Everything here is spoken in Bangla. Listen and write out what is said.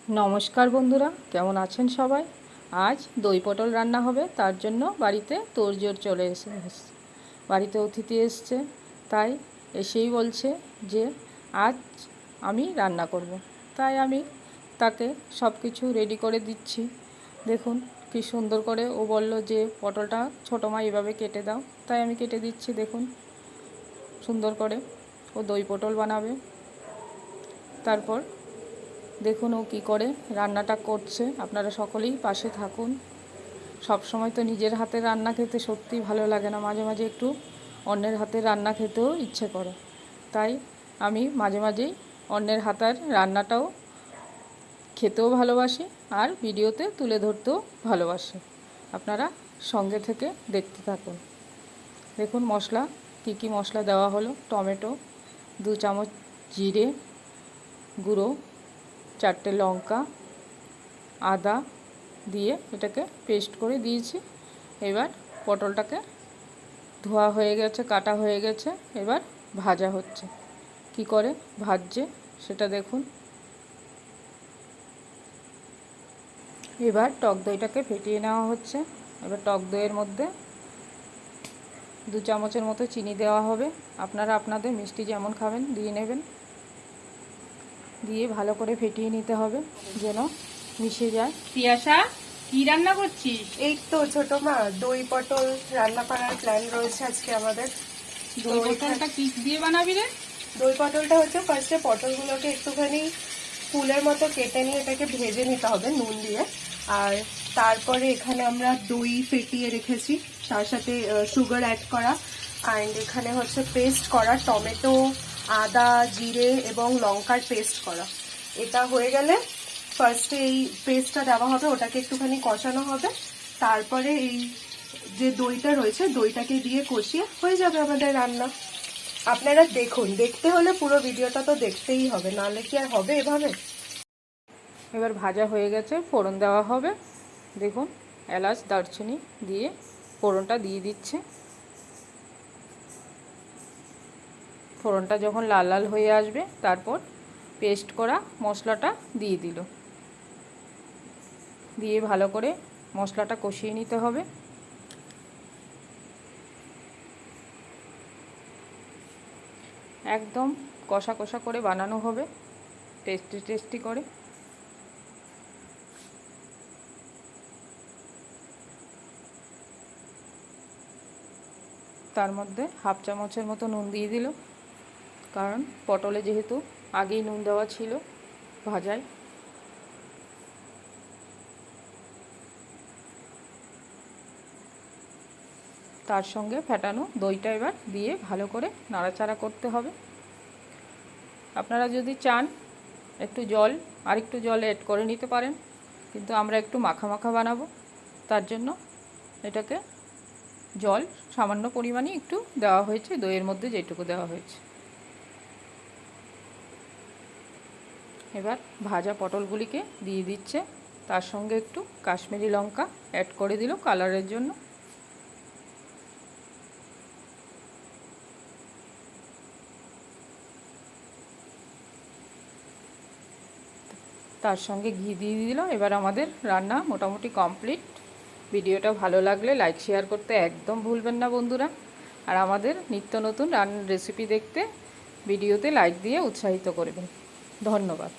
নমস্কার বন্ধুরা, কেমন আছেন সবাই? আজ দই পটল রান্না হবে, তার জন্য বাড়িতে তোড়জোড় চলে এসেছে। বাড়িতে অতিথি এসছে, তাই এসেই বলছে যে আজ আমি রান্না করব। তাই আমি তাকে সব কিছু রেডি করে দিচ্ছি। দেখুন কি সুন্দর করে ও বলল যে পটলটা ছোটো মা এভাবে কেটে দাও, তাই আমি কেটে দিচ্ছি। দেখুন সুন্দর করে ও দই পটল বানাবে। তারপর দেখুন ও কী করে রান্নাটা করছে। আপনারা সকলেই পাশে থাকুন। সব সময় তো নিজের হাতে রান্না খেতে সত্যিই ভালো লাগে না, মাঝে মাঝে একটু অন্যের হাতে রান্না খেতেও ইচ্ছে করে। তাই আমি মাঝে মাঝেই অন্যের হাতের রান্নাটাও খেতেও ভালোবাসি আর ভিডিওতে তুলে ধরতেও ভালোবাসি। আপনারা সঙ্গে থেকে দেখতে থাকুন। দেখুন মশলা কী মশলা দেওয়া হলো: টমেটো, 2 চামচ জিরে গুঁড়ো, 4টে লঙ্কা, আদা দিয়ে এটাকে পেস্ট করে দিয়েছি। এবার পটলটাকে ধোয়া হয়ে গেছে, কাটা হয়ে গেছে, এবার ভাজা হচ্ছে। কি করে ভাজছে সেটা দেখুন। এবার টক দইটাকে ফেটিয়ে নেওয়া হচ্ছে। এবার টক দইয়ের মধ্যে 2 চামচের মতো চিনি দেওয়া হবে। আপনারা আপনাদের মিষ্টি যেমন খাবেন দিয়ে নেবেন। দিয়ে ভালো করে ফেটিয়ে নিতে হবে যেন মিশে যায়। তিয়াশা, কি রান্না করছিস? এই তো ছোট মা, দই পটল রান্না করার প্ল্যান রয়েছে আজকে আমাদের। দই পটলটা কি দিয়ে বানাবি রে? দই পটলটা হচ্ছে ফার্স্টে পটলগুলোকে একটুখানি ফুলের মতো কেটে নিয়ে এটাকে ভেজে নিতে হবে নুন দিয়ে। আর তারপরে এখানে আমরা দই ফেটিয়ে রেখেছি, তার সাথে সুগার অ্যাড করা। অ্যান্ড এখানে হচ্ছে পেস্ট করা টমেটো, আদা, জিরে এবং লঙ্কার পেস্ট করা। এটা হয়ে গেলে ফার্স্টে এই পেস্টটা দেওয়া হবে, ওটাকে একটুখানি কষানো হবে। তারপরে এই যে দইটা রয়েছে দইটাকে দিয়ে কষিয়ে হয়ে যাবে আমাদের রান্না। আপনারা দেখুন, দেখতে হলে পুরো ভিডিওটা তো দেখতেই হবে, নাহলে কি আর হবে এভাবে। এবার ভাজা হয়ে গেছে, ফোড়ন দেওয়া হবে। দেখুন এলাচ দারচিনি দিয়ে ফোড়নটা দিয়ে দিচ্ছে। ফোড়নটা যখন লাল লাল হয়ে আসবে তারপর পেস্ট করা মশলাটা দিয়ে দিল। দিয়ে ভালো করে মশলাটা কষিয়ে নিতে হবে। একদম কষা কষা করে বানানো হবে, টেস্টি টেস্টি করে। তার মধ্যে 1/2 চামচের মতো নুন দিয়ে দিল, কারণ পটলে যেহেতু আগেই নুন দেওয়া ছিল ভাজায়। তার সঙ্গে ফেটানো দইটা এবার দিয়ে ভালো করে নাড়াচাড়া করতে হবে। আপনারা যদি চান একটু জল আর একটু জল অ্যাড করে নিতে পারেন, কিন্তু আমরা একটু মাখা মাখা বানাবো, তার জন্য এটাকে জল সামান্য পরিমাণে একটু দেওয়া হয়েছে, দইয়ের মধ্যে যেটুকু দেওয়া হয়েছে। এবার ভাজা পটলগুলিকে দিয়ে দিচ্ছে, তার সঙ্গে একটু কাশ্মীরি লঙ্কা অ্যাড করে দিল কালারের জন্য। তার সঙ্গে ঘি দিয়ে দিল। এবার আমাদের রান্না মোটামুটি কমপ্লিট। ভিডিওটা ভালো লাগলে লাইক শেয়ার করতে একদম ভুলবেন না বন্ধুরা। আর আমাদের নিত্য নতুন রান্নার রেসিপি দেখতে ভিডিওতে লাইক দিয়ে উৎসাহিত করবেন। ধন্যবাদ।